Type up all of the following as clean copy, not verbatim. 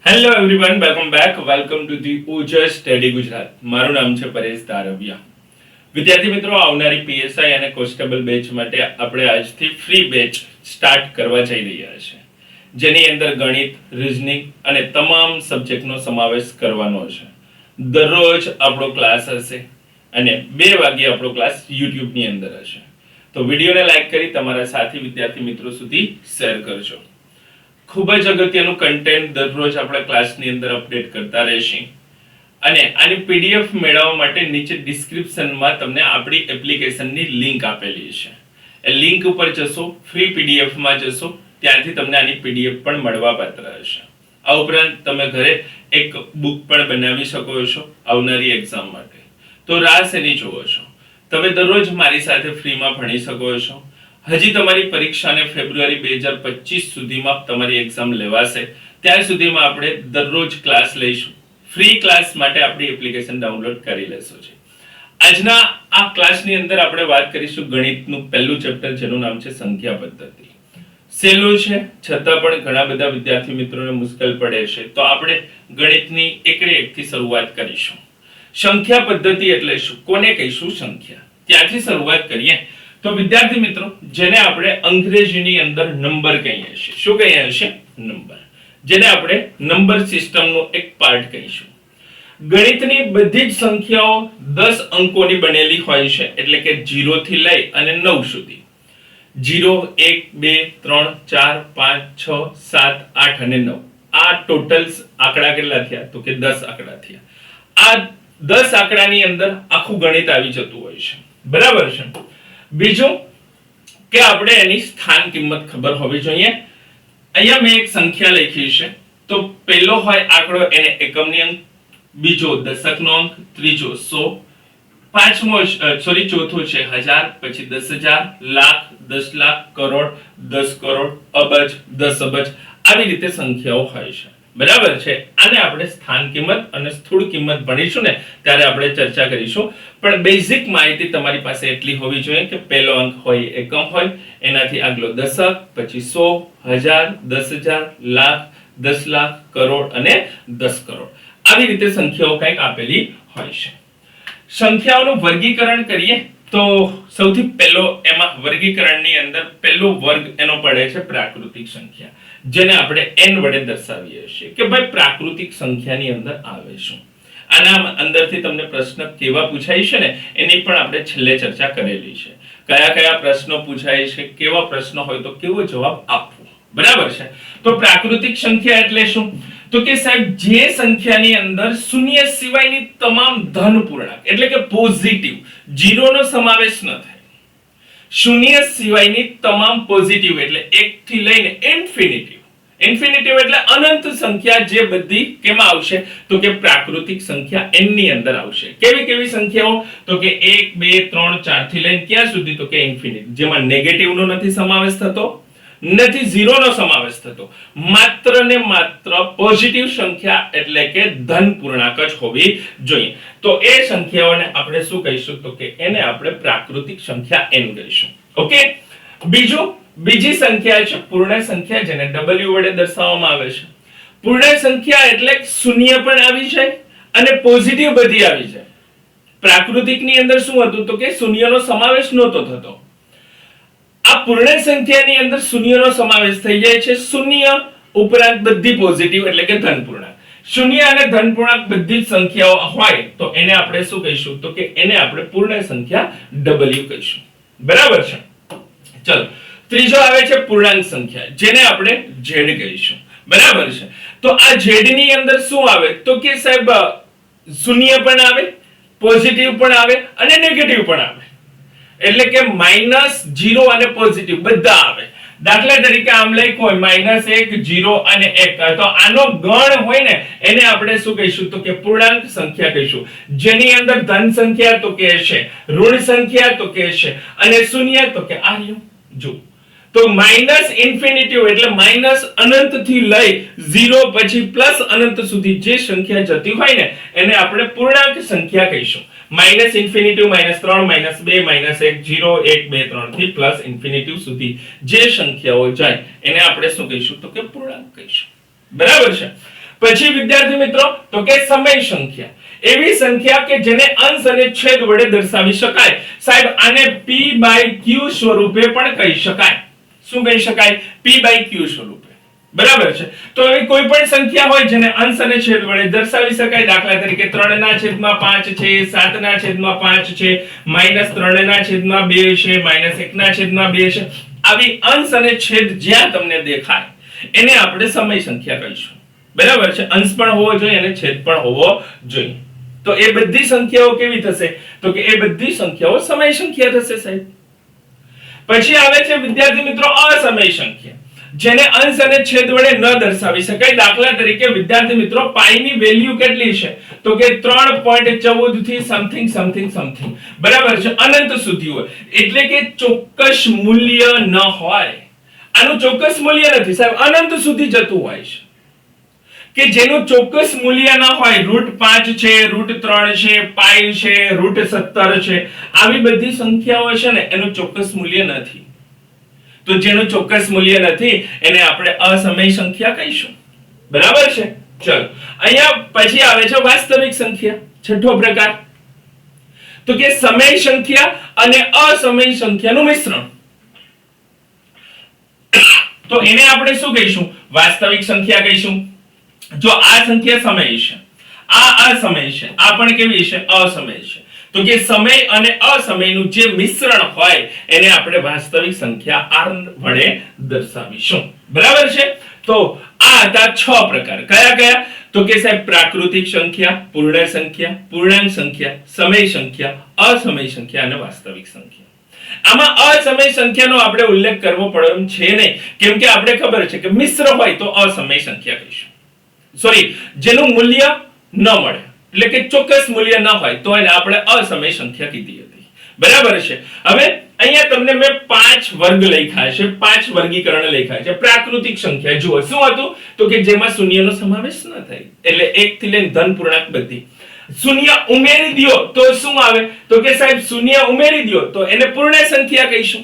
Hello everyone, welcome back. Welcome to the Ojas study Gujarat. મારું નામ છે પરેશ ધારવિયા. વિદ્યાર્થી મિત્રો, આવનારી પીએસઆઈ અને કોન્સ્ટેબલ બેચ માટે આપણે આજથી ફ્રી બેચ સ્ટાર્ટ કરવા જઈ રહ્યા છે, જેની અંદર ગણિત, રીઝનિંગ અને તમામ સબ્જેક્ટનો સમાવેશ કરવાનો છે. દરરોજ આપણો ક્લાસ હશે અને 2 વાગ્યે આપણો ક્લાસ YouTube ની અંદર હશે. તો વિડીયોને લાઈક કરી તમારા સાથી વિદ્યાર્થી મિત્રો સુધી શેર કરજો. ખૂબ જ અગત્યનું કન્ટેન્ટ દરરોજ આપણા ક્લાસની અંદર અપડેટ કરતા રહેશે. અને આની પીડીએફ મેળવવા માટે નીચે ડિસ્ક્રિપ્શનમાં તમને આપણી એપ્લિકેશનની લિંક આપેલી છે. એ લિંક ઉપર જશો, ફ્રી પીડીએફમાં જશો, ત્યાંથી તમને આની પીડીએફ પણ મળવાપાત્ર હશે. આ ઉપરાંત તમે ઘરે એક બુક પણ બનાવી શકો છો આવનારી એક્ઝામ માટે. તો રાહ શેની જોવો છો? તમે દરરોજ મારી સાથે ફ્રીમાં ભણી શકો છો. હજી તમારી પરીક્ષાને ફેબ્રુઆરી 2025 સુધીમાં તમારી એક્ઝામ લેવાશે. ત્યાં સુધીમાં આપણે દરરોજ ક્લાસ લઈશું. ફ્રી ક્લાસ માટે આપણી એપ્લિકેશન ડાઉનલોડ કરી લેશો છે. આજના આ ક્લાસની અંદર આપણે વાત કરીશું ગણિતનું પહેલું ચેપ્ટર, જેનું નામ છે સંખ્યા પદ્ધતિ. સહેલું છે, છતાં પણ ઘણા બધા વિદ્યાર્થી મિત્રોને મુશ્કેલ પડે છે. તો આપણે ગણિતની એકડે એકથી શરૂઆત કરીશું. સંખ્યા પદ્ધતિ એટલે શું, કોને કહીશું સંખ્યા, ત્યાંથી શરૂઆત કરીએ. તો વિદ્યાર્થી મિત્રો, જેને આપણે અંગ્રેજીની અંદર નંબર કહીએ છીએ. શું કહીએ છીએ? નંબર. જેને આપણે નંબર સિસ્ટમનો એક પાર્ટ કહીશું. ગણિતની બધી જ સંખ્યાઓ 10 અંકોની બનેલી હોય છે, એટલે કે 0 થી લઈ અને 9 સુધી. 0 1 2 3 4 5 6 7 8 અને 9. આ ટોટલ આંકડા કેટલા થયા? તો કે 10 આંકડા થયા. આ 10 આંકડાની અંદર આખું ગણિત આવી જતું હોય છે. બરાબર છે. બીજું કે આપણે એની સ્થાન કિંમત ખબર હોવી જોઈએ. અહીંયા મેં એક સંખ્યા લખી છે. તો પહેલો હોય આંકડો એને એકમની અંક, બીજો દશકનો અંક, ત્રીજો 100, પાંચમો ચોથો છે 1000, પછી 10000, લાખ, 10 લાખ, કરોડ, 10 કરોડ, અબજ, 10 અબજ, આવી રીતે સંખ્યાઓ હોય છે. બરાબર છે. આને આપણે સ્થાન કિંમત અને સ્થૂળ કિંમત ભણીશું ને ત્યારે આપણે ચર્ચા કરીશું. પણ બેઝિક માહિતી તમારી પાસે એટલી હોવી જોઈએ કે પહેલો અંક હોય એકમ હોય, એનાથી આગલો દશક, પછી 100, 1000, 10000, લાખ, 10 લાખ, કરોડ અને 10 કરોડ. આવી રીતે સંખ્યાઓ કંઈક આપેલી હોય છે. સંખ્યાઓનું વર્ગીકરણ કરીએ તો સૌથી પહેલો એમાં વર્ગીકરણની અંદર પહેલો વર્ગ એનો પડે છે પ્રાકૃતિક સંખ્યા, જેને આપણે n વડે દર્શાવીએ છીએ કે ભાઈ પ્રાકૃતિક સંખ્યાની અંદર આવે શું. આના અંદરથી તમને પ્રશ્ન કેવા પૂછાય છે ને એની પણ આપણે છેલ્લે ચર્ચા કરેલી છે. કયા કયા પ્રશ્નો પૂછાય છે, કેવા પ્રશ્નો હોય તો કેવો જવાબ આપવો. બરાબર છે. તો પ્રાકૃતિક સંખ્યા એટલે શું? તો કે સાહેબ, જે સંખ્યાની અંદર શૂન્ય સિવાયની તમામ ધન પૂર્ણાંક એટલે કે પોઝિટિવ, 0 નો સમાવેશ ન થાય. શૂન્ય સિવાયની તમામ પોઝિટિવ એટલે 1 થી લઈને ઇન્ફિનિટિવ. ઇન્ફિનિટિવ એટલે અનંત સંખ્યા, જે બધી કેમાં આવશે? તો કે પ્રાકૃતિક સંખ્યા n ની અંદર આવશે. કેવી કેવી સંખ્યાઓ? તો કે 1 2 3 4 થી લઈને ક્યાં સુધી? તો કે ઇન્ફિનિટ, જેમાં નેગેટિવ નો નથી સમાવેશ થતો, નથી 0 નો સમાવેશ થતો. માત્ર ને માત્ર પોઝિટિવ સંખ્યા એટલે કે ધન પૂર્ણાંક જ હોવી જોઈએ. તો એ સંખ્યાઓને આપણે શું કહીશું? તો કે એને આપણે પ્રાકૃતિક સંખ્યા n કહીશું. ઓકે. બીજી સંખ્યા છે પૂર્ણ સંખ્યા, જેને w વડે દર્શાવવામાં આવે છે. પૂર્ણ સંખ્યા એટલે શૂન્ય પણ આવી જાય અને પોઝિટિવ બધી આવી જાય. પ્રાકૃતિકની અંદર શું હતું? તો કે શૂન્યનો સમાવેશ નહોતો થતો. આ પૂર્ણ સંખ્યાની અંદર શૂન્યનો સમાવેશ થઈ જાય છે. શૂન્ય ઉપરાંત બધી પોઝિટિવ એટલે કે ધન પૂર્ણાંક. શૂન્ય અને ધન પૂર્ણાંક બધી જ સંખ્યાઓ હોય તો એને આપણે શું કહીશું? તો કે એને આપણે પૂર્ણ સંખ્યા w કહીશું. બરાબર છે. ચલો, ત્રીજો આવે છે પૂર્ણાંક સંખ્યા, જેને આપણે z કહીશું. બરાબર છે. તો આ z ની અંદર શું આવે? તો કે સાહેબ, શૂન્ય પણ આવે, પોઝિટિવ પણ આવે અને નેગેટિવ પણ આવે. એટલે કે -0 અને પોઝિટિવ બધા આવે. દાખલા તરીકે આમ લખ્યું હોય -1 0 અને 1, તો આનો ગણ હોય ને એને આપણે શું કહીશું? તો કે પૂર્ણાંક સંખ્યા કહીશું. જેની અંદર ધન સંખ્યા તો કે છે, ઋણ સંખ્યા તો કે છે અને શૂન્ય તો કે આ રહ્યું. જો તો માઇનસ ઇન્ફિનિટિવ એટલે માઇનસ અનંત થી લઈ 0 પછી પ્લસ અનંત સુધી જે સંખ્યા જતી હોય ને એને આપણે પૂર્ણાંક સંખ્યા કહીશું. માઇનસ ઇન્ફિનિટિવ -3 -2 -1 0 1 2 3 થી પ્લસ ઇન્ફિનિટિવ સુધી જે સંખ્યાઓ જાય એને આપણે શું કહીશું? તો કે પૂર્ણાંક કહીશું. બરાબર છે. પછી વિદ્યાર્થી મિત્રો તો કે સમય સંખ્યા, એવી સંખ્યા કે જેને અંશ અને છેદ વડે દર્શાવી શકાય. સાહેબ આને p/q સ્વરૂપે પણ કહી શકાય. શું કહી શકાય? p/q સ્વરૂપે. બરાબર છે. તો એવી કોઈ પણ સંખ્યા હોય જેને અંશ અને છેદ વડે દર્શાવી શકાય, દાખલા તરીકે 3/5 છે, 7/5 છે, -3/2 છે, -1/2 છે, આવી અંશ અને છેદ જ્યાં તમને દેખાય એને આપણે સમય સંખ્યા કહીશું. બરાબર છે. અંશ પણ હોવો જોઈએ અને છેદ પણ હોવો જોઈએ. તો એ બધી સંખ્યાઓ કેવી થશે? તો કે એ બધી સંખ્યાઓ સમય સંખ્યા થશે સાહેબ. પછી આવે છે વિદ્યાર્થી મિત્રો અસમય સંખ્યા, જેને અંશ અને છેદ વડે ન દર્શાવી શકાય. દાખલા તરીકે વિદ્યાર્થી મિત્રો પાઈ ની વેલ્યુ કેટલી છે? તો કે 3.14 થી સમથિંગ. બરાબર છે. અનંત સુધી હોય એટલે કે ચોક્કસ મૂલ્ય ન હોય. આનું ચોક્કસ મૂલ્ય નથી સાહેબ, અનંત સુધી જતું હોય છે કે જેનું ચોક્કસ મૂલ્ય ન હોય. √5 છે, √3 છે, પાઈ છે, √17 છે, આવી બધી સંખ્યાઓ છે ને એનું ચોક્કસ મૂલ્ય નથી. તો જેનું ચોક્કસ મૂલ્ય નથી એને આપણે અસમય સંખ્યા કહીશું. બરાબર છે. ચલો અહીંયા પછી આવે છે વાસ્તવિક સંખ્યા, છઠ્ઠો પ્રકાર. તો કે સમય સંખ્યા અને અસમય સંખ્યાનું મિશ્રણ. તો એને આપણે શું કહીશું? વાસ્તવિક સંખ્યા કહીશું. જો આ સંખ્યા સમય છે, આ અસમય છે, આ પણ કેવી છે? અસમય છે. તો કે સમય અને અસમયનું જે મિશ્રણ હોય એને આપણે વાસ્તવિક સંખ્યા r વડે દર્શાવીશું. બરાબર છે. તો આ હતા 6 પ્રકાર. કયા કયા? તો કે સાહેબ પ્રાકૃતિક સંખ્યા, પૂર્ણ સંખ્યા, પૂર્ણાંક સંખ્યા, સમય સંખ્યા, અસમય સંખ્યા અને વાસ્તવિક સંખ્યા. આમાં અસમય સંખ્યાનો આપણે ઉલ્લેખ કરવો પડે એમ છે નહીં, કેમ કે આપણે ખબર છે કે મિશ્ર હોય તો અસમય સંખ્યા કહીશું. સોરી, જેનું મૂલ્ય ન મળે એટલે કે ચોક્કસ મૂલ્ય ન હોય તો એને આપણે અસમય સંખ્યા કીધી હતી. બરાબર છે. હવે અહીંયા તમને મેં 5 વર્ગ લખ્યા છે, 5 વર્ગીકરણ લખ્યા છે. પ્રાકૃતિક સંખ્યા જુઓ શું હતું? તો કે જેમાં શૂન્યનો સમાવેશ ન થાય, એટલે 1 થી લઈને ધન પૂર્ણાંક બધી. શૂન્ય ઉમેરી દો તો શું આવે? તો કે સાહેબ શૂન્ય ઉમેરી દો તો એને પૂર્ણ સંખ્યા કહીશું.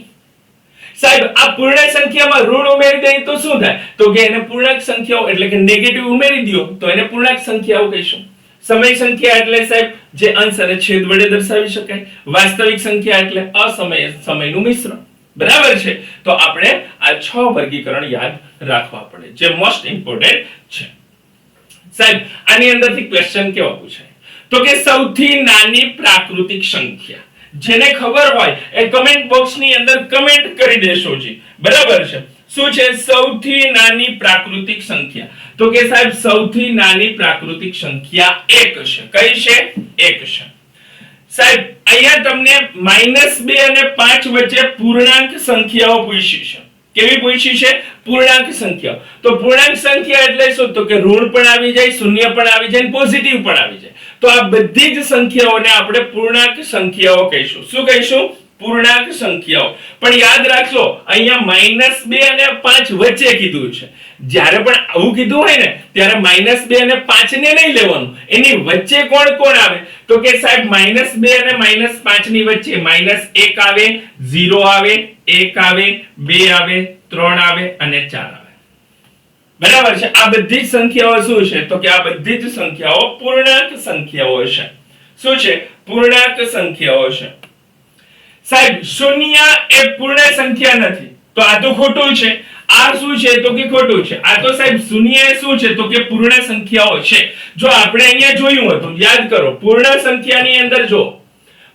સાહેબ આ પૂર્ણ સંખ્યામાં ઋણ ઉમેરી દઈએ તો શું થાય? તો કે એને પૂર્ણાંક સંખ્યાઓ એટલે કે નેગેટિવ ઉમેરી દો તો એને પૂર્ણાંક સંખ્યાઓ કહીશું. સમય સંખ્યા એટલે સાહેબ જે અંશ અને છેદ વડે દર્શાવી શકાય. વાસ્તવિક સંખ્યા એટલે અસમય સમયનું મિશ્રણ. બરાબર છે. તો આપણે આ 6 વર્ગીકરણ યાદ રાખવા પડે જે મોસ્ટ ઇમ્પોર્ટન્ટ છે. સાહેબ આની અંદરથી ક્વેશ્ચન કેવો પૂછાય? તો કે સૌથી નાની પ્રાકૃતિક સંખ્યા, જેને ખબર હોય એ કમેન્ટ બોક્સની અંદર કમેન્ટ કરી દેશો જી. બરાબર છે. શું છે સૌથી નાની પ્રાકૃતિક સંખ્યા? તો કે સાહેબ સૌથી નાની પ્રાકૃતિક સંખ્યા 1 છે. કઈ છે? 1 છે. સાહેબ અહીંયા તમને -2 અને 5 વચ્ચે પૂર્ણાંક સંખ્યાઓ પૂછી છે. કેવી પૂછી છે? પૂર્ણાંક સંખ્યાઓ. તો પૂર્ણાંક સંખ્યા એટલે શું? તો કે ઋણ પણ આવી જાય, શૂન્ય પણ આવી જાય, પોઝિટિવ પણ આવી જાય. તો આ બધી જ સંખ્યાઓને આપણે પૂર્ણાંક સંખ્યાઓ કહીશું. શું કહીશું? પૂર્ણાંક સંખ્યાઓ. પણ યાદ રાખજો અહીંયા -2 અને 5 વચ્ચે કીધું છે. જ્યારે પણ આવું કીધું હોય ને ત્યારે -2 અને 5 ને નહીં લેવાનું, એની વચ્ચે કોણ કોણ આવે? તો કે સાહેબ -2 અને -5 ની વચ્ચે -1 આવે, 0 આવે, 1 આવે, 2 આવે, 3 આવે અને 4 આવે. બરાબર છે. આ બધી જ સંખ્યાઓ શું છે? તો કે આ બધી જ સંખ્યાઓ પૂર્ણાંક સંખ્યાઓ છે. શું છે? પૂર્ણાંક સંખ્યાઓ છે. સાહેબ શૂન્ય એ પૂર્ણ સંખ્યા નથી, તો આ તો ખોટું છે. આ શું છે? તો કે ખોટું છે. આ તો સાહેબ શૂન્ય એ શું છે? તો કે પૂર્ણ સંખ્યાઓ છે. જો આપણે અહીંયા જોયું હતું, યાદ કરો, પૂર્ણ સંખ્યાની અંદર જો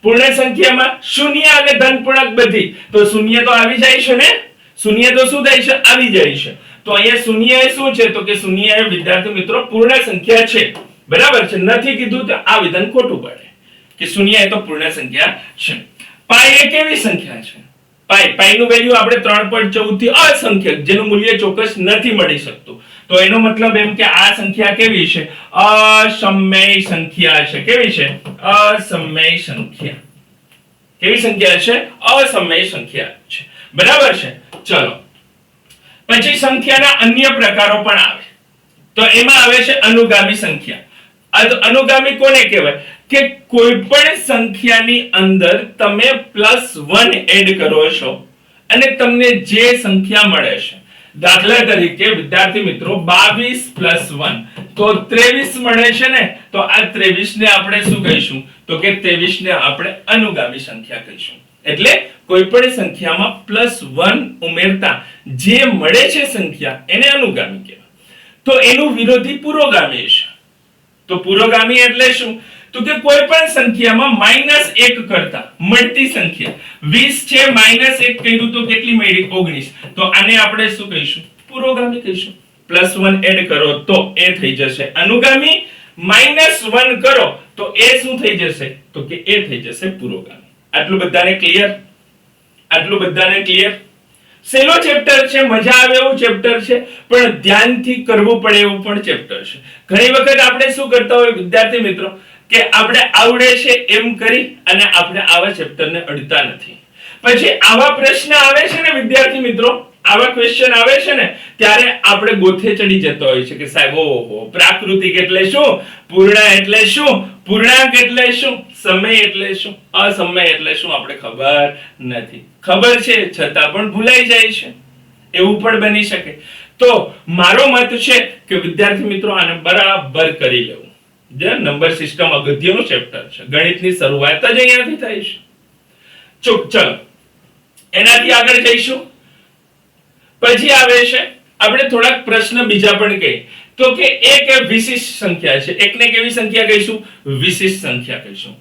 પૂર્ણ સંખ્યામાં શૂન્ય અને ધન પૂર્ણાંક બધી, તો શૂન્ય તો આવી જાય છે ને? શૂન્ય તો શું થાય છે? આવી જાય છે. તો અહીંયા શૂન્ય એ શું છે? તો કે શૂન્ય એ વિદ્યાર્થી મિત્રો પૂર્ણ સંખ્યા છે. બરાબર છે. નથી કીધું તો આ વિધાન ખોટું પડે કે શૂન્ય એ તો પૂર્ણ સંખ્યા છે. પાઈ એ કેવી સંખ્યા છે? પાઈ નું વેલ્યુ આપણે 3.14 થી અસંખ્ય, જેનું મૂલ્ય ચોક્કસ નથી મળી શકતું. તો એનો મતલબ એમ કે આ સંખ્યા કેવી છે? અસમય સંખ્યા છે. કેવી છે? અસમય સંખ્યા. કેવી સંખ્યા છે? અસમય સંખ્યા છે. બરાબર છે. ચલો પછી સંખ્યાના અન્ય પ્રકારો પણ આવે. તો એમાં આવે છે અનુગામી સંખ્યા. અનુગામી કોને કહેવાય? કે કોઈ પણ સંખ્યાની અંદર તમે +1 એડ કરો છો અને તમને જે સંખ્યા મળે છે, દાખલા તરીકે વિદ્યાર્થી મિત્રો 22 + 1 તો 23 મળે છે ને, તો આ 23 ને આપણે શું કહીશું? તો કે 23 ને આપણે અનુગામી સંખ્યા કહીશું. એટલે કોઈ પણ સંખ્યામાં +1 ઉમેરતા જે મળે છે સંખ્યા એને અનુગામી કહેવાય. તો એનું વિરોધી પુરોગામી છે. તો પુરોગામી એટલે શું? તો કે કોઈ પણ સંખ્યામાં -1 કરતા મળતી સંખ્યા 20 છે, -1 કર્યું તો કેટલી મળી? 19. તો આને આપણે શું કહીશું? પુરોગામી કહીશું. +1 એડ કરો તો એ થઈ જશે અનુગામી, -1 કરો તો એ શું થઈ જશે? તો કે એ થઈ જશે પુરોગામી. આટલું બધાને ક્લિયર? આટલું બધાને ક્લિયર? સેલો ચેપ્ટર છે, મજા આવે એવું ચેપ્ટર છે, પણ ધ્યાનથી કરવું પડે એવું પણ ચેપ્ટર છે. ઘણી વખત આપણે શું કરતા હોય વિદ્યાર્થી મિત્રો, કે આપણે આવડે છે એમ કરી અને આપણે આવા ચેપ્ટરને અડતા નથી. પછી આવા પ્રશ્ન આવે છે ને વિદ્યાર્થી મિત્રો, આવા ક્વેશ્ચન આવે છે ને, ત્યારે આપણે ગોથે ચડી જતો હોય છે કે સાહેબ ઓહો, પ્રાકૃતિક એટલે શું, પૂર્ણ એટલે શું, પૂર્ણાંક એટલે શું, સમય એટલે શું, અસમય એટલે શું, આપણે ખબર નથી. ખબર છે છતાં પણ ભૂલાઈ જાય છે, એવું પણ બની શકે. તો મારો મત છે કે વિદ્યાર્થી મિત્રો આને બરાબર કરી લેવું. જે નંબર સિસ્ટમ અગત્યનું ચેપ્ટર છે, ગણિતની શરૂઆત જ અહીંયાથી થાય છે. ચલો એનાથી આગળ જઈશું. પછી આવે છે આપણે થોડાક પ્રશ્ન બીજા પણ કહીએ. તો કે એક વિશિષ્ટ સંખ્યા છે, એકને કેવી સંખ્યા કહીશું? વિશિષ્ટ સંખ્યા કહીશું.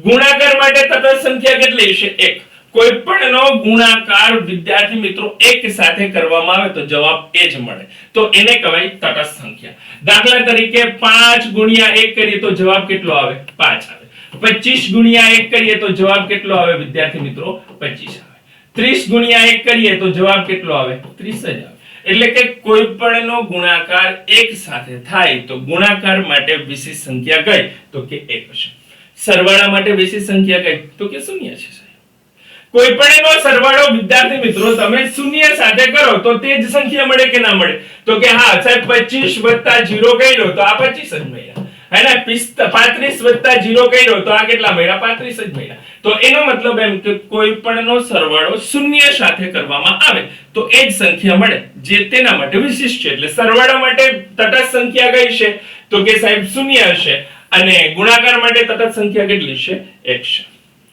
ગુણાકાર માટે તટસ્થ સંખ્યા કેટલી છે? 1. કોઈ પણ નો ગુણાકાર વિદ્યાર્થી મિત્રો એક સાથે કરવામાં આવે તો જવાબ એ જ મળે, તો એને કહેવાય તટસ્થ સંખ્યા. દાખલા તરીકે 5 ગુણ્યા 1 કરીએ તો જવાબ કેટલો આવે? 5 આવે. 25 ગુણ્યા 1 કરીએ તો જવાબ કેટલો આવે વિદ્યાર્થી મિત્રો? 25 આવે. 30 ગુણ્યા 1 કરીએ તો જવાબ કેટલો આવે? 30 જ આવે. એટલે કે કોઈ પણ નો ગુણાકાર એક સાથે થાય તો ગુણાકાર માટે વિશિષ્ટ સંખ્યા કઈ? તો કે 1 છે. સરવાળા માટે વિશિષ્ટ સંખ્યા કઈ? તો કે 0 છે. કોઈ પણ નો સરવાળો વિદ્યાર્થી મિત્રો તમે 0 સાથે કરો તો તે જ સંખ્યા મળે કે ના મળે? તો કે હા સાહેબ, 25 + 0 કર્યો તો આ 25 જ મળ્યા, હે ને? 35 + 0 કર્યો તો આ કેટલા મળ્યા? 35 જ મળ્યા. તો એનો મતલબ એમ કે કોઈ પણ નો સરવાળો 0 સાથે કરવામાં આવે તો એ જ સંખ્યા મળે જે તેના માટે વિશિષ્ટ છે. એટલે સરવાળા માટે તટસ્થ સંખ્યા કઈ છે? તો કે સાહેબ 0 હશે, અને ગુણાકાર માટે તટસ્થ સંખ્યા કેટલી છે? 1 છે.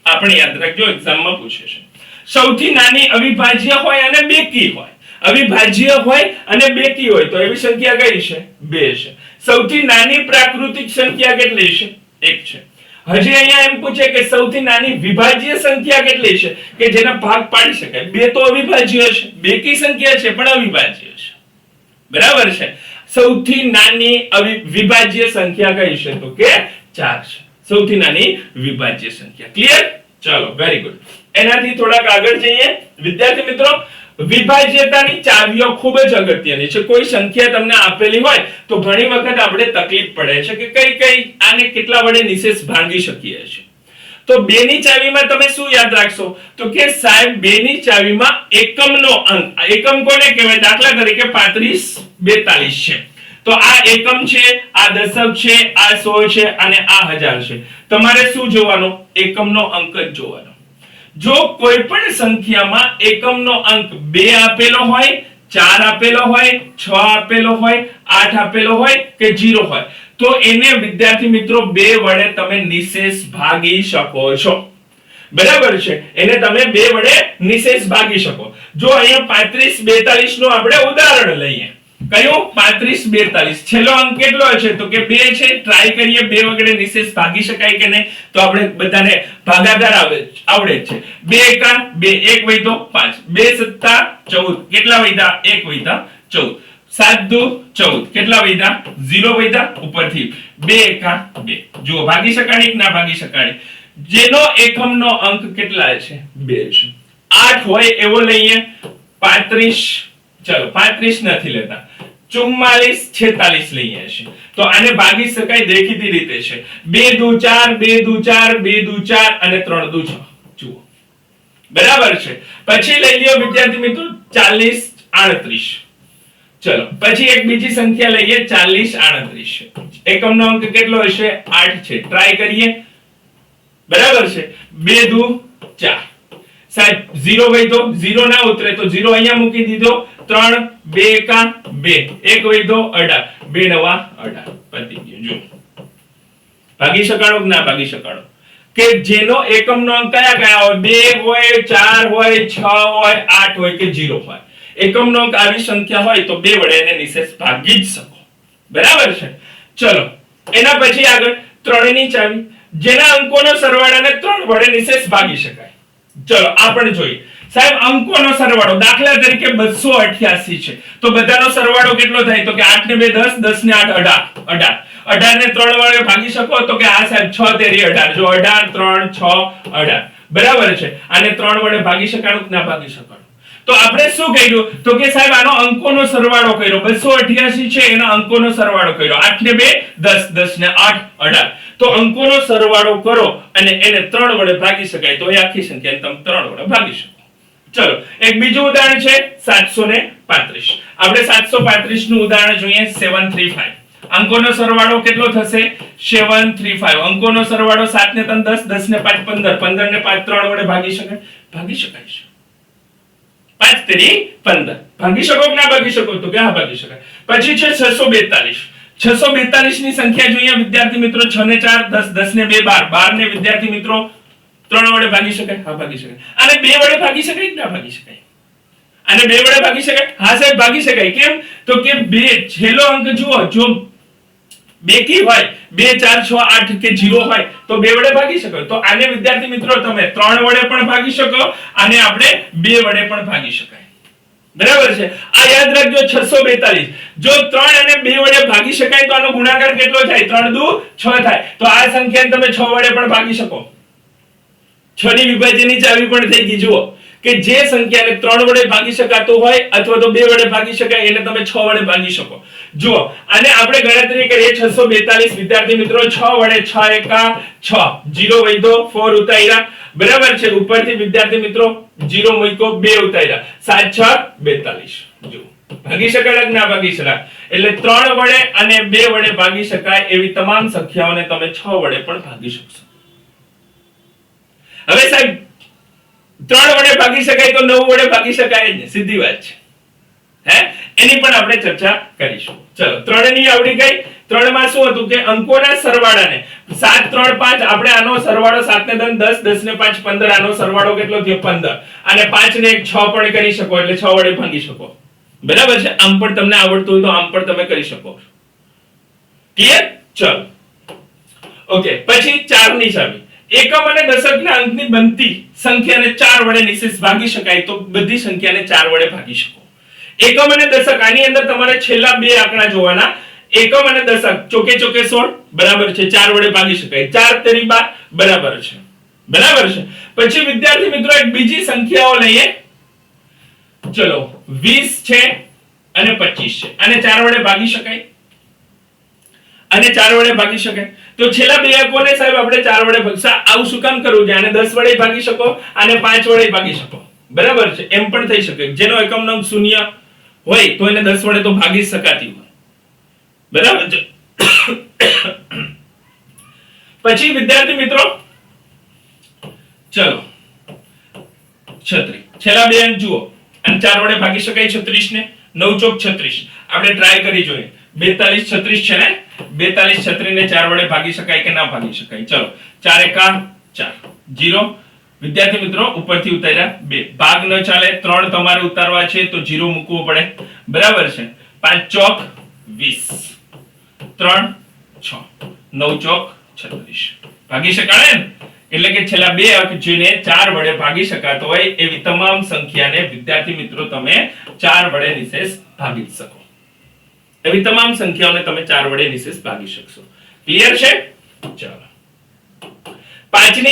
આપણે યાદ રાખજો, એક્ઝામમાં પૂછે છે. સૌથી નાની અવિભાજ્ય હોય અને બેકી હોય, અવિભાજ્ય હોય અને બેકી હોય તો એવી સંખ્યા કઈ છે? 2 છે. સૌથી નાની પ્રાકૃતિક સંખ્યા કેટલી છે? 1 છે. હજી અહીંયા એમ પૂછે કે સૌથી નાની વિભાજ્ય સંખ્યા કેટલી છે કે જેના ભાગ પાડી શકાય? 2 તો અવિભાજ્ય છે, બેકી સંખ્યા છે પણ અવિભાજ્ય છે, બરાબર છે. સૌથી નાની વિભાજ્ય સંખ્યા કઈ છે? તો કે 4 છે. સૌથી નાની વિભાજ્ય સંખ્યા. ક્લિયર? ચલો, વેરી ગુડ. એનાથી થોડાક આગળ જઈએ વિદ્યાર્થી મિત્રો. વિભાજ્યતાની ચાવીઓ ખૂબ જ અગત્યની છે. કોઈ સંખ્યા તમને આપેલી હોય તો ઘણી વખત આપણે તકલીફ પડે છે કે કઈ આને કેટલા વડે નિશેષ ભાંગી શકીએ છીએ. તો 2 ની ચાવીમાં તમે શું યાદ રાખશો? તો કે સાહેબ 2 ની ચાવીમાં એકમનો અંક, એકમ કોને કહેવાય? દાખલા તરીકે 35 42 છે, તો આ એકમ છે, આ દશક છે, આ 100 છે અને આ 1000 છે. તમારે શું જોવાનો? એકમનો અંક જ જોવાનો. જો કોઈ પણ સંખ્યામાં એકમનો અંક 2 આપેલો હોય, 4 આપેલો હોય, 6 આપેલો હોય, 8 આપેલો હોય કે 0 હોય તો એને વિદ્યાર્થી મિત્રો 2 વડે તમે નિશેષ ભાગી શકો છો, બરાબર છે? એને તમે 2 વડે નિશેષ ભાગી શકો. જો અહીંયા 35 42 નું આપણે ઉદાહરણ લઈએ. કયું? 35 42. છેલ્લો અંક કેટલો છે? તો કે 2 છે. ટ્રાય કરીએ 2 વડે નિશેષ ભાગી શકાય કે નહીં. તો આપણે બધાને ભાગાકાર આવડે છે. 2 એકા 2, 1 વૈધો 5, 2 સત્તા 14, કેટલા વૈધા? 1 વૈધા 14, 7 દુ 14, કેટલા વૈધા? 0 વૈધા ઉપરથી. 2 એકા 2. જુઓ, ભાગી શકાય કે ના ભાગી શકાય? જેનો એકમનો અંક કેટલા છે? 2 છે. 8 હોય એવો લઈએ. 35, ચલો 35 નથી લેતા, 44 46 લઈએ છીએ. તો આને ભાગી શકાય દેખીતી રીતે છે. 2 દુ 4, 2 દુ 4, 2 દુ 4 અને 3 દુ 6. જુઓ, બરાબર છે. પછી લઈ લ્યો વિદ્યાર્થી મિત્રો 40 38. ચલો પછી એક બીજી સંખ્યા લઈએ 40 38. એકમનો અંક કેટલો હશે? 8 છે. ટ્રાય કરીએ, બરાબર છે. 2 દુ 4. સાહેબ 0 હોય તો 0 ના ઉતરે તો 0 અહીંયા મૂકી દીધો. 3 2 એકા 2 1 વધ્યો 18 2 નવા 18 પતી ગયું જો ભાગી શકાણો કે ના ભાગી શકાણો કે જેનો એકમનો અંક કયા કયા હોય 2 હોય 4 હોય 6 હોય 8 હોય કે 0 હોય એકમનો અંક આવી સંખ્યા હોય તો 2 વડે એને નિશેષ ભાગી જ શકો બરાબર છે ચલો એના પછી આગળ 3 ની ચાવી જેના અંકોનો સરવાળાને 3 વડે નિશેષ ભાગી શકાય ચલો આપણે જોઈએ સાહેબ અંકોનો સરવાળો દાખલા તરીકે 288 છે તો બધાનો સરવાળો કેટલો થાય તો કે 8 ને 2 10 10 ને 8 18 18 ને 3 વડે ભાગી શકો તો કે આ સાહેબ 6 તેરી 18 જો 18 3 6 18 બરાબર છે આને 3 વડે ભાગી શકાય કે ના ભાગી શકાય તો આપણે શું કર્યું તો કે સાહેબ આનો અંકોનો સરવાળો કર્યો 288 છે એના અંકોનો સરવાળો કર્યો 8 ને 2 10 10 ને 8 18 તો અંકોનો સરવાળો કરો અને એને 3 વડે ભાગી શકાય તો એ આખી સંખ્યાને તમે 3 વડે ભાગી શકો ચલો એક બીજું ઉદાહરણ છે 735 આપણે 735 નું ઉદાહરણ જોઈએ 735 અંકોનો સરવાળો કેટલો થશે 735 અંકોનો સરવાળો 7 ને 3 10 10 ને 5 15 15 ને 5 3 વડે ભાગી શકાય છે 5 તેરી 15 ભાગી શકો કે ના ભાગી શકો તો ક્યાં ભાગી શકાય પછી છે 642 ની સંખ્યા જોઈએ વિદ્યાર્થી મિત્રો 6 ને 4 10 10 ને 2 12 12 ને વિદ્યાર્થી મિત્રો 3 વડે ભાગી શકાય હા ભાગી શકાય અને 2 વડે ભાગી શકાય કે ના ભાગી શકાય અને 2 વડે ભાગી શકાય હા સાહેબ ભાગી શકાય કેમ તો કે 2 છેલ્લો અંક જુઓ જો 2 કી હોય 2 4 6 8 કે 0 હોય તો 2 વડે ભાગી શકો તો આને વિદ્યાર્થી મિત્રો તમે 3 વડે પણ ભાગી શકો અને આપણે 2 વડે પણ ભાગી શકાય બરાબર છે આ યાદ રાખજો 642 જો 3 અને 2 વડે ભાગી શકાય તો આનો ગુણાકાર કેટલો થાય 3 દુ 6 થાય તો આ સંખ્યાને તમે 6 વડે પણ ભાગી શકો 6 ની વિભાજ્યની ચાવી પણ થઈ ગઈ જુઓ કે જે સંખ્યાને 3 વડે ભાગી શકાતું હોય અથવા તો 2 વડે ભાગી શકાય એને તમે 6 વડે ભાગી શકો જુઓ અને આપણે ગણતરી કરીએ 642 વિદ્યાર્થી મિત્રો 6 વડે 6 એકા 6 0 વધ્યો 4 ઉતાર્યા બરાબર છે ઉપરથી વિદ્યાર્થી મિત્રો 0 મૂક્યો 2 ઉતાર્યા 7 6 42 જો ભાગી શકાય કે ના ભાગી શકાય એટલે 3 વડે અને 2 વડે ભાગી શકાય એવી તમામ સંખ્યાઓને તમે 6 વડે પણ ભાગી શકશો હવે સાહેબ 3 વડે ભાગી શકાય તો 9 વડે ભાગી શકાય જ ને સીધી વાત છે હે એની પણ આપણે ચર્ચા કરીશું ચલો 3 ની આવડી ગઈ 3 માં શું હતું કે અંકોના સરવાળાને 7 3 5 આપણે આનો સરવાળો 7 ને 3 10 10 ને 5 15 આનો સરવાળો કેટલો થયો 15 અને 5 ને 1 6 પણ કરી શકો એટલે 6 વડે ભાગી શકો બરાબર છે આમ પણ તમને આવડતું હોય તો આમ પણ તમે કરી શકો ક્લિયર ચલો ઓકે પછી 4 ની ચાવી એકમ અને દશકના અંકની બનતી સંખ્યાને 4 વડે નિશેષ ભાગી શકાય તો બધી સંખ્યાને 4 વડે ભાગી શકો એકમ અને દશક આની અંદર તમારે છેલ્લા બે આંકડા જોવાના એકમ અને દશક ચોકે ચોકે 16 બરાબર છે 4 વડે ભાગી શકાય 4 તેરી 12 બરાબર છે પછી વિદ્યાર્થી મિત્રો એક બીજી સંખ્યાઓ લઈએ ચલો 20 છે અને 25 છે અને 4 વડે ભાગી શકાય તો છેલ્લા બે અંકોને સાહેબ આપણે 4 વડે ભાગીશું આવું શું કામ કરવું છે આને 10 વડે ભાગી શકો અને 5 વડે ભાગી શકો બરાબર છે એમ પણ થઈ શકે જેનો એકમનો અંક 0 હોય તો એને 10 વડે તો ભાગી શકાતી હોય બરાબર છે પછી વિદ્યાર્થી મિત્રો ચલો 36 છેલ્લા બે અંક જુઓ અને 4 વડે ભાગી શકાય 36 ને 9 ચોક 36 આપણે ટ્રાય કરી જોઈએ 42 36 છે ને 42 36 ને 4 વડે ભાગી શકાય કે ના ભાગી શકાય ચલો 4 એકા 4 0 વિદ્યાર્થી મિત્રો ઉપરથી ઉતાર્યા 2 ભાગ ન ચાલે 3 તમારે ઉતારવા છે તો 0 મૂકવો પડે બરાબર છે 5 ચોક 20 3 6 9 ચોક 36 ભાગી શકાય ને એટલે કે છેલ્લા બે અંક જેને 4 વડે ભાગી શકાતો હોય એવી તમામ સંખ્યાને વિદ્યાર્થી મિત્રો તમે 4 વડે નિશેષ ભાગી શકો એવી તમામ સંખ્યાઓને તમે 4 વડે નિશેષ ભાગી શકશો ક્લિયર છે ચાલો 5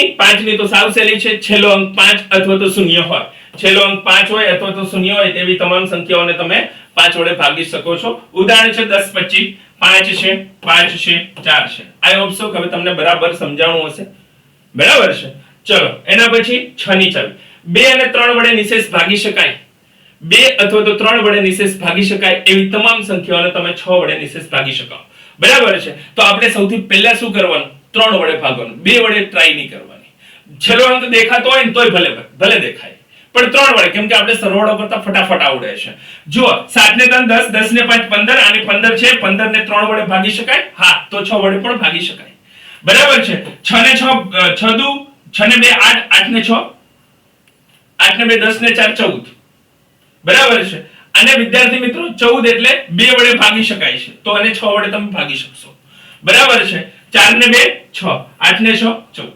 ની તો સાવ સહેલી છે છેલ્લો અંક 5 અથવા તો 0 હોય છેલ્લો અંક 5 હોય અથવા તો 0 હોય તેવી તમામ સંખ્યાઓને તમે 5 વડે ભાગી શકો છો ઉદાહરણ છે 10 25 5 છે 5 છે 4 છે આઈ હોપ સો કે હવે તમને બરાબર સમજાણું હશે બરાબર છે ચલો એના પછી 6 ની ચાવી 2 અને 3 વડે નિશેષ ભાગી શકાય 2 અથવા તો 3 વડે નિશેષ ભાગી શકાય એવી તમામ સંખ્યાઓને તમે 6 વડે નિશેષ ભાગી શકો બરાબર છે તો આપણે સૌથી પહેલા શું કરવાનું 3 વડે ભાગવાનું 2 વડે ટ્રાય નહીં કરવાની છેલ્લો અંક દેખાતો હોય ને તોય ભલે દેખાય પણ 3 વડે, કેમ કે આપણે સરવાળો કરતા ફટાફટ આવડે છે. જો 7 ને 3 10, 10 ને 5 15 અને 15 છે, 15 ને 3 વડે ભાગી શકાય. હા, તો 6 વડે પણ ભાગી શકાય. બરાબર છે. 6 ને 6 6 દુ 6 ને 2 8, 8 ને 6 8 ને 2 10 ને 4 14. બરાબર છે. અને વિદ્યાર્થી મિત્રો 14 એટલે 2 વડે ભાગી શકાય છે, તો અને 6 વડે તમે ભાગી શકશો. બરાબર છે. 4 ને 2 6, 8 ને 6 14.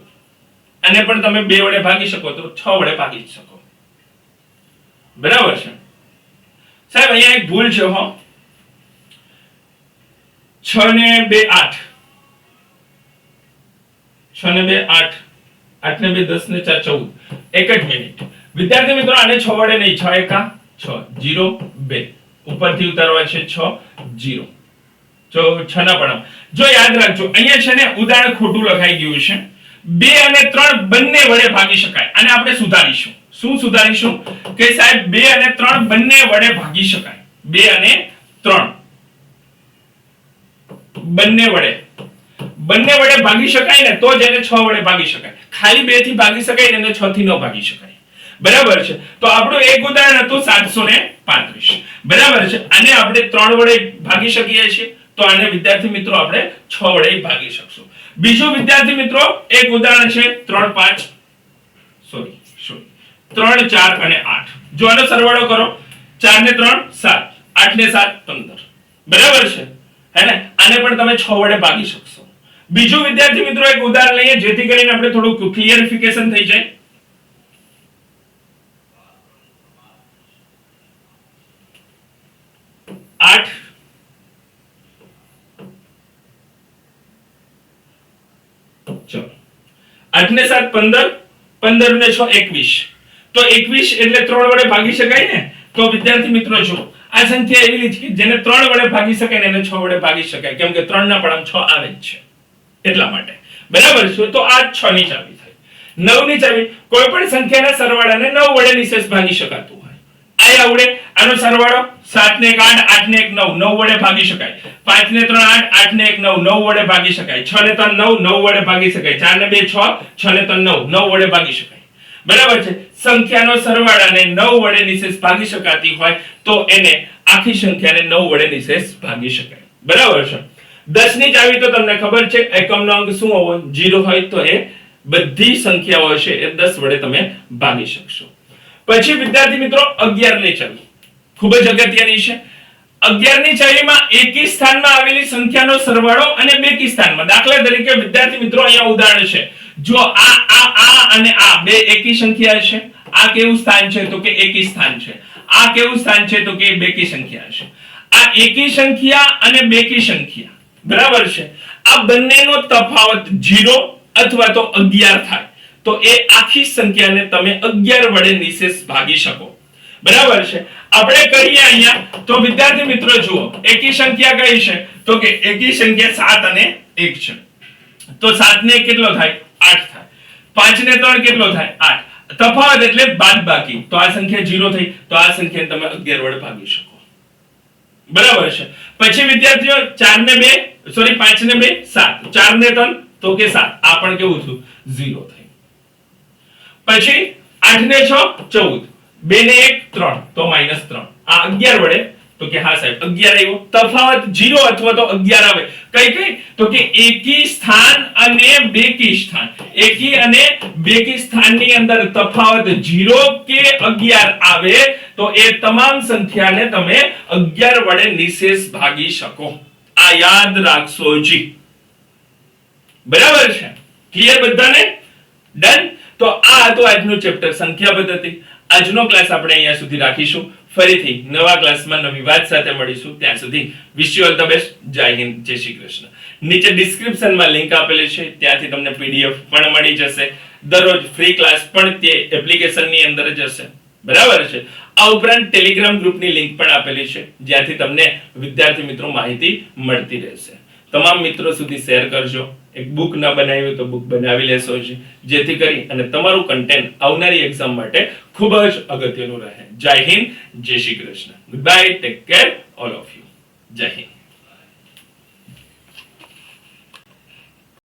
અને પણ તમે 2 વડે ભાગી શકો તો 6 વડે ભાગી શકો. બરાબર છે. સાહેબ અહીંયા એક ભૂલ છે હો. 6 ને 2 8, 6 ને 2 8, 8 ને 2 10 ને 4 14. એક જ મિનિટ વિદ્યાર્થી મિત્રો, આને 6 વડે નહીં, 6 એકા 6 0 2 ઉપરથી ઉતારવા છે 6 0. જો 6 ના પણ જો યાદ રાખજો, અહીંયા છે ને ઉદાહરણ ખોટું લખાઈ ગયું છે. 2 અને 3 બંને વડે ભાગી શકાય. અને આપણે સુધારીશું. શું સુધારીશું કે સાહેબ 2 અને 3 બંને વડે ભાગી શકાય. 2 અને 3 બંને વડે ભાગી શકાય ને તો જ એને 6 વડે ભાગી શકાય. ખાલી 2 થી ભાગી શકાય ને એને 6 થી ન ભાગી શકાય. બરાબર છે. તો આપણું એક ઉદાહરણ હતું 735. બરાબર છે. આને આપણે 3 વડે ભાગી શકીએ છીએ, તો આને વિદ્યાર્થી મિત્રો આપણે 6 વડે ભાગી શકશું. બીજું વિદ્યાર્થી મિત્રો એક ઉદાહરણ છે 3 5 3 4 અને 8. જો આનો સરવાળો કરો, 4 ને 3 7, 8 ને 7 15. બરાબર છે. હે ને? આને પણ તમે 6 વડે ભાગી શકશો. બીજું વિદ્યાર્થી મિત્રો એક ઉદાહરણ લઈએ જેથી કરીને આપણે થોડું ક્લિયરિફિકેશન થઈ જાય. 8 ચલો 8 ને 7 15, 15 ને 6 21. તો 21 એટલે 3 વડે ભાગી શકાય ને. તો વિદ્યાર્થી મિત્રો જો આ સંખ્યા એવી લીધી કે જેને 3 વડે ભાગી શકાય ને એને 6 વડે ભાગી શકાય, કેમ કે 3 ના પણ 6 આવે જ છે એટલા માટે. બરાબર છે. તો આ 6 ની ચાવી થઈ. 9 ની ચાવી, કોઈ પણ સંખ્યાના સરવાળાને 9 વડે નિશેષ ભાગી શકાતું હોય. આ આવડે. આનો સરવાળો 7 ને 1 8, 8 ને 1 9, 9 વડે ભાગી શકાય. 5 ને 3 8, 8 ને 1 9, 9 વડે ભાગી શકાય. 6 ને 3 9, 9 વડે ભાગી શકાય. 4 ને 2 6, 6 ને 3 9, 9 વડે ભાગી શકાય. બરાબર છે. સંખ્યાનો સરવાળાને 9 વડે નિશેષ ભાગી શકાતી હોય તો એને આખી સંખ્યાને 9 વડે નિશેષ ભાગી શકાય. બરાબર છે. 10 ની ચાવી તો તમને ખબર છે, એકમનો અંક શું હોવો? 0 હોય તો એ બધી સંખ્યાઓ છે એ 10 વડે તમે ભાગી શકશો. પછી વિદ્યાર્થી મિત્રો 11 ની ચાવી ખૂબ જ અગત્યની છે. 11 ની ચાવીમાં એકી સ્થાનમાં આવેલી સંખ્યાનો સરવાળો અને બેકી સ્થાનમાં. દાખલા તરીકે વિદ્યાર્થી મિત્રો અહીંયા ઉદાહરણ છે. જો આ અને આ બે એકી સંખ્યા છે. આ કેવું સ્થાન છે તો કે એકી સ્થાન છે. આ કેવું સ્થાન છે તો કે બેકી સંખ્યા છે. આ એકી સંખ્યા અને બેકી સંખ્યા. બરાબર છે. આ બંનેનો તફાવત 0 અથવા તો 11 થાય તો એ આખી સંખ્યાને તમે 11 વડે નિશેષ ભાગી શકો. બરાબર છે. આપણે કરીએ અહીંયા તો વિદ્યાર્થી મિત્રો જુઓ, એકી સંખ્યા કઈ છે તો કે એકી સંખ્યા 7 અને 1 છે. તો 7 ને 1 કેટલો થાય? 8 થાય. 5 ને 3 કેટલો થાય? 8. તફાવત એટલે બાદબાકી. તો આ સંખ્યા 0 થઈ તો આ સંખ્યાને તમે 11 વડે ભાગી શકો. બરાબર છે. પછી વિદ્યાર્થીઓ 4 ને 2 સોરી 5 ને 2 7, 4 ને 3 તો કે 7. આ પણ કેવું થયું? 0 થઈ. પછી 8 ને 6 14, 2 ને 1 3 તો -3. આ 11 વડે તો કે હા સાહેબ 11 આવ્યો. તફાવત 0 અથવા તો 11 આવે. કઈ તો કે એકી સ્થાન અને બેકી સ્થાન. એકી અને બેકી સ્થાનની અંદર તફાવત 0 કે 11 આવે તો એ તમામ સંખ્યાને તમે 11 વડે નિશેષ ભાગી શકો. આ યાદ રાખશો જી. બરાબર છે. ક્લિયર બધાને? ડન. તો આ હતું આજનું ચેપ્ટર સંખ્યા પદ્ધતિ. આજનો ક્લાસ આપણે અહીંયા સુધી રાખીશું. ફરીથી નવા ક્લાસમાં નવી વાત સાથે મળીશું. ત્યાં સુધી wish you all the best. જય હિન્દ, જય શ્રી કૃષ્ણ. નીચે ડિસ્ક્રિપ્શનમાં લિંક આપેલી છે, ત્યાંથી તમને પીડીએફ પણ મળી જશે. દરરોજ ફ્રી ક્લાસ પણ તે એપ્લિકેશનની અંદર જ હશે. બરાબર છે. આ ઉપરાંત ટેલિગ્રામ ગ્રુપની લિંક પણ આપેલી છે, જ્યાંથી તમને વિદ્યાર્થી મિત્રો માહિતી મળતી રહેશે. તમામ મિત્રો સુધી શેર કરજો. એક બુક ના બનાવી તો બુક બનાવી લેશો, જેથી કરી અને તમારું કન્ટેન્ટ આવનારી એક્ઝામ માટે ખૂબ જ અગત્યનું રહે. જય હિન્દ, જય Shri Krishna. Good bye, take care all of you. જય હિન્દ.